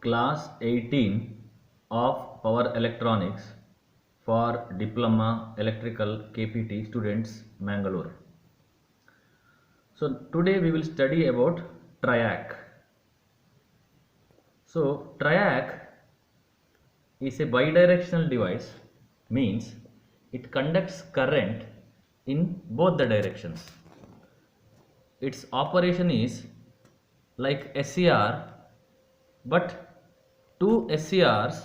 Class 18 of Power Electronics for Diploma Electrical KPT students, Mangalore. So today we will study about triac. So triac is a bidirectional device, means it conducts current in both the directions. Its operation is like SCR, but two SCRs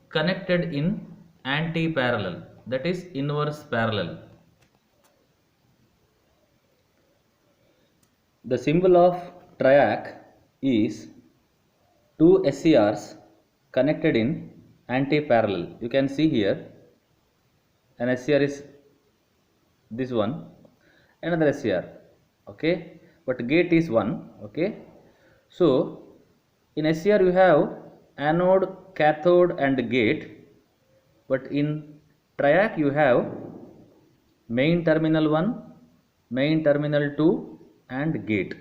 connected in anti-parallel, that is inverse parallel. The symbol of triac is two SCRs connected in anti-parallel. You can see here an SCR is this one, another SCR, okay, but gate is one, okay. So in SCR you have anode, cathode and gate, but in triac you have main terminal 1, main terminal 2 and gate,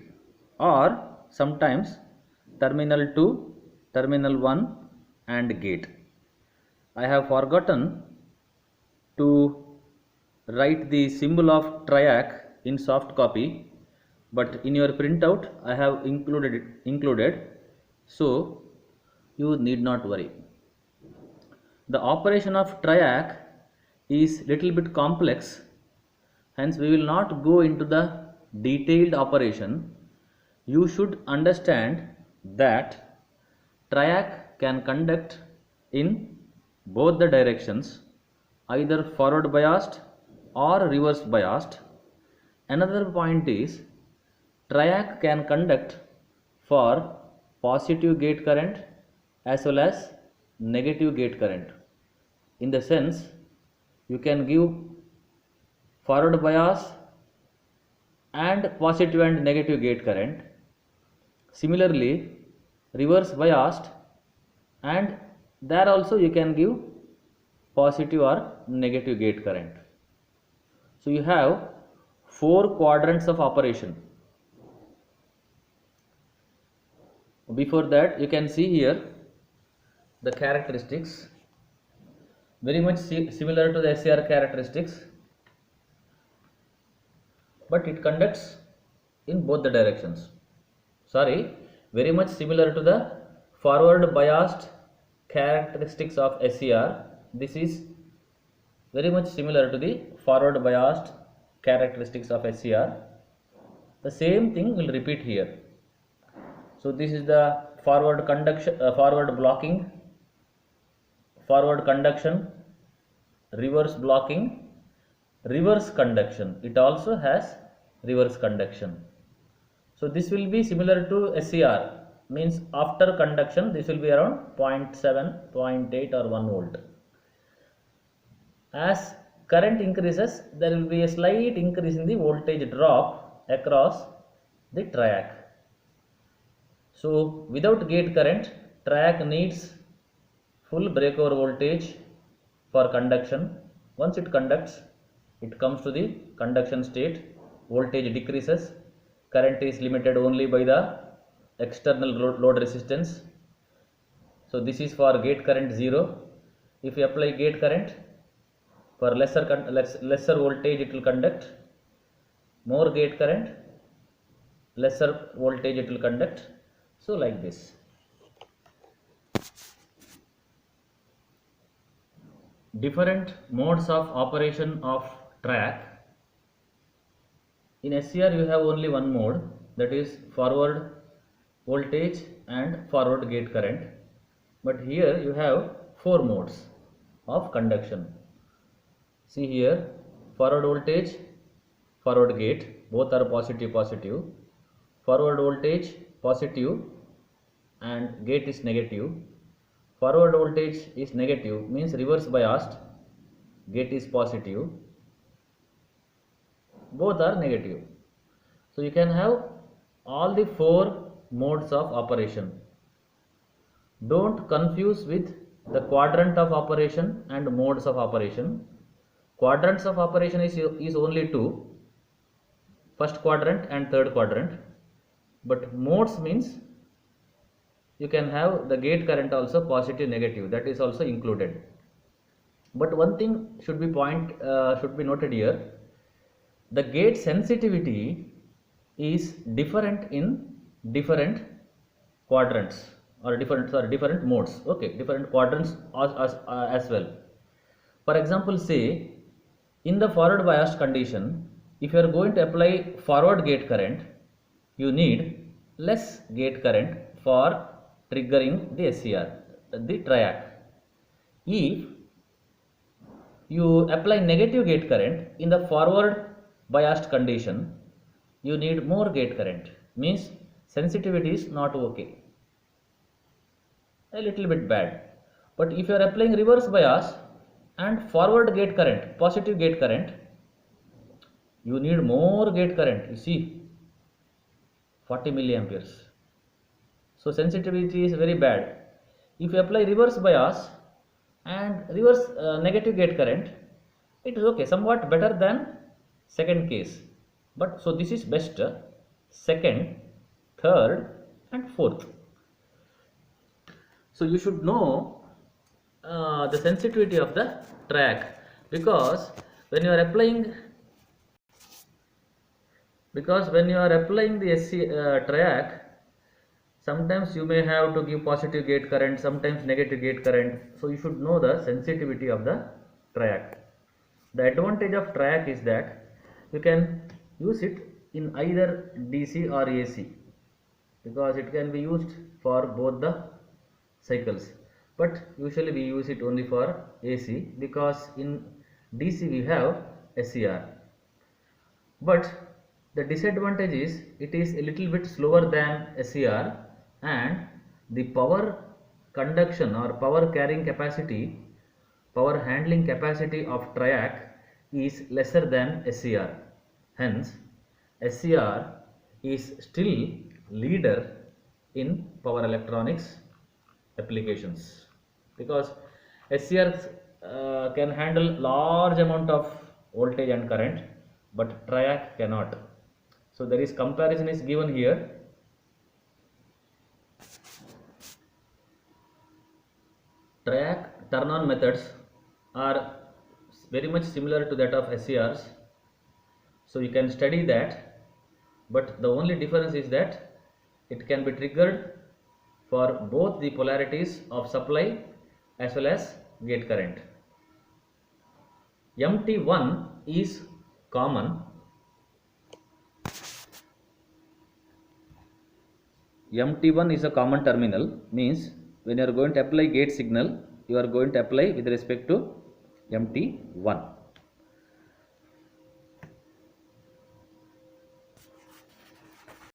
or sometimes terminal 2, terminal 1 and gate. I have forgotten to write the symbol of triac in soft copy, but in your printout I have included, so you need not worry. The operation of triac is little bit complex, hence we will not go into the detailed operation. You should understand that triac can conduct in both the directions, either forward biased or reverse biased. Another point is triac can conduct for positive gate current as well as negative gate current. In the sense, you can give forward bias and positive and negative gate current. Similarly, reverse biased, and there also you can give positive or negative gate current. So you have 4 quadrants of operation. Before that, you can see here the characteristics, very much similar to the SCR characteristics, but it conducts in both the directions. Sorry, very much similar to the forward biased characteristics of SCR. This is very much similar to the forward biased characteristics of SCR. The same thing will repeat here. So this is the forward conduction, forward blocking, forward conduction, reverse blocking, reverse conduction. It also has reverse conduction. So this will be similar to SCR, means after conduction this will be around 0.7, 0.8 or 1 volt. As current increases, there will be a slight increase in the voltage drop across the triac. So without gate current, triac needs full breakover voltage for conduction. Once it conducts, it comes to the conduction state, voltage decreases, current is limited only by the external load resistance. So this is for gate current 0. If you apply gate current, for lesser voltage it will conduct, more gate current, lesser voltage it will conduct. So like this. Different modes of operation of triac. In SCR you have only one mode, that is forward voltage and forward gate current, but here you have 4 modes of conduction. See here, forward voltage, forward gate, both are positive, forward voltage positive and gate is negative. Forward voltage is negative, means reverse biased, gate is positive, both are negative. So you can have all the 4 modes of operation. Don't confuse with the quadrant of operation and modes of operation. Quadrants of operation is only 2, first quadrant and third quadrant, but modes means you can have the gate current also positive negative, that is also included. But one thing should be noted here, the gate sensitivity is different in different quadrants or different modes, okay, different quadrants as well. For example, say in the forward biased condition, if you are going to apply forward gate current, you need less gate current for triggering the SCR, the triac. If you apply negative gate current in the forward biased condition, you need more gate current, means sensitivity is not okay, a little bit bad. But if you are applying reverse bias and forward gate current, positive gate current, you need more gate current, you see, 40 milliamperes. So sensitivity is very bad. If you apply reverse bias and reverse negative gate current, it is okay, somewhat better than second case. But so this is best, second, third and fourth. So you should know the sensitivity of the triac, because when you are applying the triac, sometimes you may have to give positive gate current, sometimes negative gate current. So you should know the sensitivity of the triac. The advantage of triac is that you can use it in either DC or AC, because it can be used for both the cycles. But usually we use it only for AC, because in DC we have SCR. But the disadvantage is it is a little bit slower than SCR, and the power conduction or power carrying capacity, power handling capacity of triac is lesser than SCR. Hence, SCR is still leader in power electronics applications, because SCR can handle large amount of voltage and current, but triac cannot. So there is comparison is given here. Triac turn on methods are very much similar to that of SCRs, so you can study that, but the only difference is that it can be triggered for both the polarities of supply as well as gate current. MT1 is common. MT1 is a common terminal, means when you are going to apply gate signal, you are going to apply with respect to MT1.